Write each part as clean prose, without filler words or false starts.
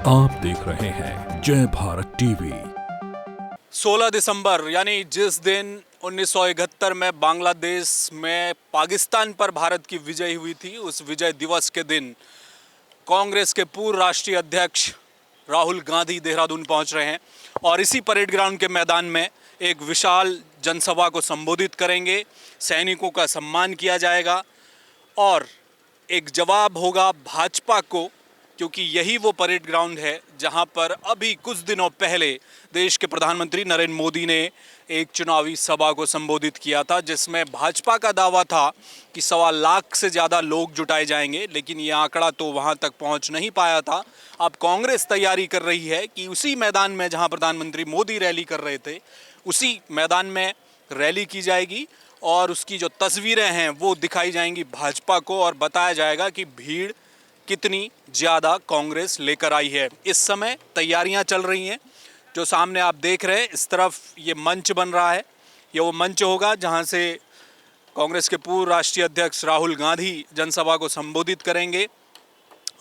आप देख रहे हैं जय भारत टीवी। 16 दिसंबर यानी जिस दिन 1971 में बांग्लादेश में पाकिस्तान पर भारत की विजय हुई थी, उस विजय दिवस के दिन कांग्रेस के पूर्व राष्ट्रीय अध्यक्ष राहुल गांधी देहरादून पहुंच रहे हैं और इसी परेड ग्राउंड के मैदान में एक विशाल जनसभा को संबोधित करेंगे। सैनिकों का सम्मान किया जाएगा और एक जवाब होगा भाजपा को, क्योंकि यही वो परेड ग्राउंड है जहां पर अभी कुछ दिनों पहले देश के प्रधानमंत्री नरेंद्र मोदी ने एक चुनावी सभा को संबोधित किया था, जिसमें भाजपा का दावा था कि 1.25 लाख से ज़्यादा लोग जुटाए जाएंगे, लेकिन ये आंकड़ा तो वहां तक पहुंच नहीं पाया था। अब कांग्रेस तैयारी कर रही है कि उसी मैदान में जहां प्रधानमंत्री मोदी रैली कर रहे थे, उसी मैदान में रैली की जाएगी और उसकी जो तस्वीरें हैं वो दिखाई जाएंगी भाजपा को और बताया जाएगा कि भीड़ कितनी ज़्यादा कांग्रेस लेकर आई है। इस समय तैयारियां चल रही हैं। जो सामने आप देख रहे हैं, इस तरफ ये मंच बन रहा है। ये वो मंच होगा जहां से कांग्रेस के पूर्व राष्ट्रीय अध्यक्ष राहुल गांधी जनसभा को संबोधित करेंगे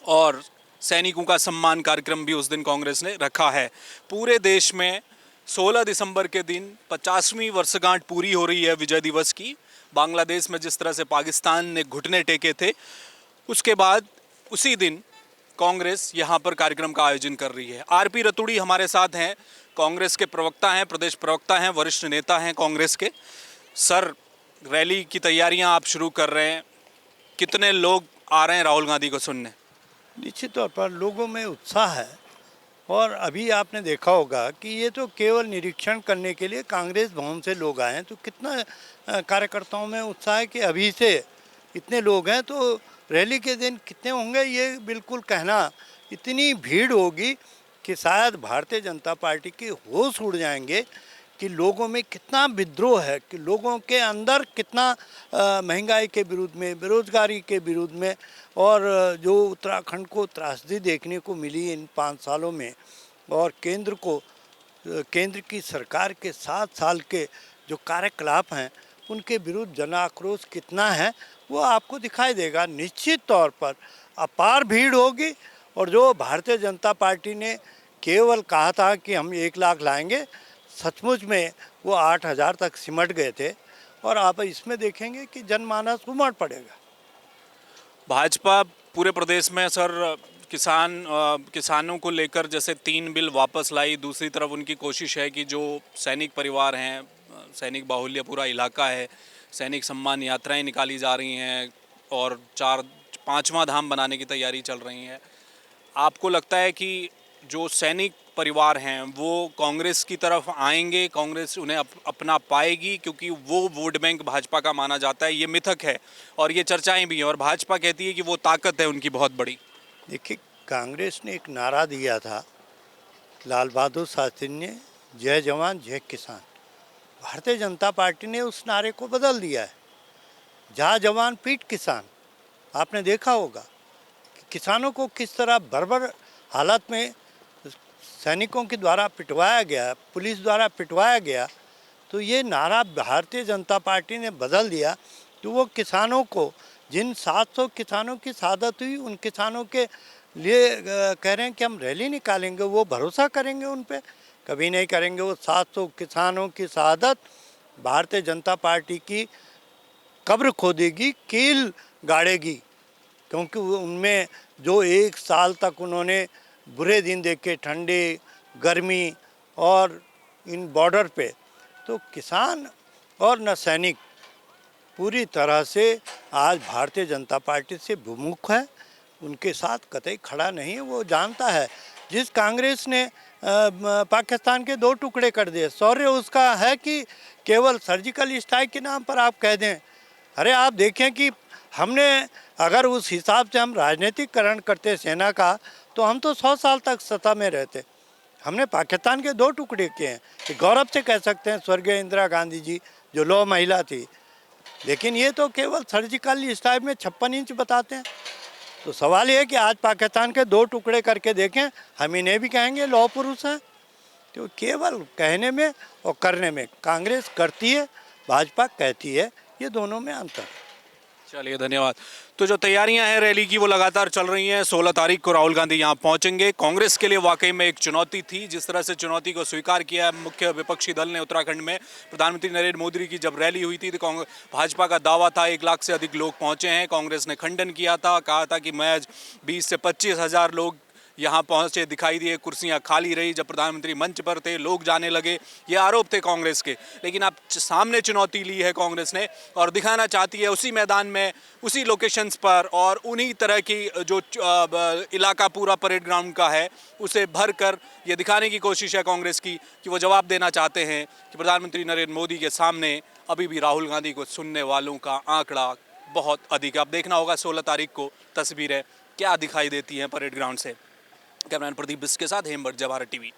और सैनिकों का सम्मान कार्यक्रम भी उस दिन कांग्रेस ने रखा है। पूरे देश में 16 दिसंबर के दिन 50वीं वर्षगांठ पूरी हो रही है विजय दिवस की। बांग्लादेश में जिस तरह से पाकिस्तान ने घुटने टेके थे, उसके बाद उसी दिन कांग्रेस यहां पर कार्यक्रम का आयोजन कर रही है। आरपी रतूड़ी हमारे साथ हैं, कांग्रेस के प्रवक्ता हैं, प्रदेश प्रवक्ता हैं, वरिष्ठ नेता हैं कांग्रेस के। सर, रैली की तैयारियां आप शुरू कर रहे हैं, कितने लोग आ रहे हैं राहुल गांधी को सुनने? निश्चित तौर पर लोगों में उत्साह है और अभी आपने देखा होगा कि ये तो केवल निरीक्षण करने के लिए कांग्रेस भवन से लोग आए हैं, तो कितना कार्यकर्ताओं में उत्साह है कि अभी से इतने लोग हैं, तो रैली के दिन कितने होंगे ये बिल्कुल कहना, इतनी भीड़ होगी कि शायद भारतीय जनता पार्टी के होश उड़ जाएंगे कि लोगों में कितना विद्रोह है, कि लोगों के अंदर कितना महंगाई के विरुद्ध में, बेरोजगारी के विरुद्ध में और जो उत्तराखंड को त्रासदी देखने को मिली इन 5 सालों में और केंद्र की सरकार के 7 साल के जो कार्यकलाप हैं उनके विरुद्ध जन आक्रोश कितना है वो आपको दिखाई देगा। निश्चित तौर पर अपार भीड़ होगी और जो भारतीय जनता पार्टी ने केवल कहा था कि हम 1 लाख लाएंगे, सचमुच में वो 8,000 तक सिमट गए थे और आप इसमें देखेंगे कि जनमानस उमड़ पड़ेगा। भाजपा पूरे प्रदेश में सर किसानों को लेकर जैसे 3 बिल वापस लाई, दूसरी तरफ उनकी कोशिश है कि जो सैनिक परिवार हैं, सैनिक बाहुल्य पूरा इलाका है, सैनिक सम्मान यात्राएं निकाली जा रही हैं और 5वां धाम बनाने की तैयारी चल रही है। आपको लगता है कि जो सैनिक परिवार हैं वो कांग्रेस की तरफ आएंगे, कांग्रेस उन्हें अपना पाएगी, क्योंकि वो वोट बैंक भाजपा का माना जाता है? ये मिथक है और ये चर्चाएं भी हैं और भाजपा कहती है कि वो ताकत है उनकी बहुत बड़ी। देखिए, कांग्रेस ने एक नारा दिया था, लाल बहादुर शास्त्री ने, जय जवान जय किसान। भारतीय जनता पार्टी ने उस नारे को बदल दिया है, जहाँ जवान पीठ किसान। आपने देखा होगा कि किसानों को किस तरह बर्बर हालत में सैनिकों के द्वारा पिटवाया गया, पुलिस द्वारा पिटवाया गया। तो ये नारा भारतीय जनता पार्टी ने बदल दिया। तो वो किसानों को, जिन 700 किसानों की शहादत हुई, उन किसानों के लिए कह रहे हैं कि हम रैली निकालेंगे, वो भरोसा करेंगे उन पे? कभी नहीं करेंगे। वो 700 किसानों की शहादत भारतीय जनता पार्टी की कब्र खोदेगी, कील गाड़ेगी, क्योंकि उनमें जो 1 साल तक उन्होंने बुरे दिन देखे, ठंडी, गर्मी और इन बॉर्डर पे, तो किसान और न सैनिक पूरी तरह से आज भारतीय जनता पार्टी से विमुख है, उनके साथ कतई खड़ा नहीं है। वो जानता है, जिस कांग्रेस ने पाकिस्तान के 2 टुकड़े कर दिए, शौर्य उसका है कि केवल सर्जिकल स्ट्राइक के नाम पर आप कह दें। अरे आप देखें कि हमने, अगर उस हिसाब से हम राजनीतिकरण करते सेना का, तो हम तो 100 साल तक सत्ता में रहते। हमने पाकिस्तान के 2 टुकड़े किए हैं, कि गौरव से कह सकते हैं स्वर्गीय इंदिरा गांधी जी जो लौह महिला थी। लेकिन ये तो केवल सर्जिकल स्ट्राइक में 56 इंच बताते हैं। तो सवाल ये है कि आज पाकिस्तान के 2 टुकड़े करके देखें, हम इन्हें भी कहेंगे लौह पुरुष हैं। तो केवल कहने में और करने में कांग्रेस करती है, भाजपा कहती है, ये दोनों में अंतर है। चलिए, धन्यवाद। तो जो तैयारियां हैं रैली की वो लगातार चल रही हैं। 16 तारीख को राहुल गांधी यहां पहुंचेंगे। कांग्रेस के लिए वाकई में एक चुनौती थी। जिस तरह से चुनौती को स्वीकार किया मुख्य विपक्षी दल ने उत्तराखंड में, प्रधानमंत्री नरेंद्र मोदी की जब रैली हुई थी तो भाजपा का दावा था 1 लाख से अधिक लोग पहुंचे हैं। कांग्रेस ने खंडन किया था, कहा था कि महज 20 से 25 हज़ार लोग यहाँ पहुंचे दिखाई दिए, कुर्सियां खाली रही। जब प्रधानमंत्री मंच पर थे लोग जाने लगे, ये आरोप थे कांग्रेस के। लेकिन अब सामने चुनौती ली है कांग्रेस ने और दिखाना चाहती है उसी मैदान में, उसी लोकेशंस पर और उन्हीं तरह की जो इलाका पूरा परेड ग्राउंड का है उसे भर कर ये दिखाने की कोशिश है कांग्रेस की कि वो जवाब देना चाहते हैं कि प्रधानमंत्री नरेंद्र मोदी के सामने अभी भी राहुल गांधी को सुनने वालों का आंकड़ा बहुत अधिक है। अब देखना होगा 16 तारीख को तस्वीरें क्या दिखाई देती हैं परेड ग्राउंड से। कैमरामैन प्रदीप बिस्क के साथ हेमंत, जवाहर टीवी।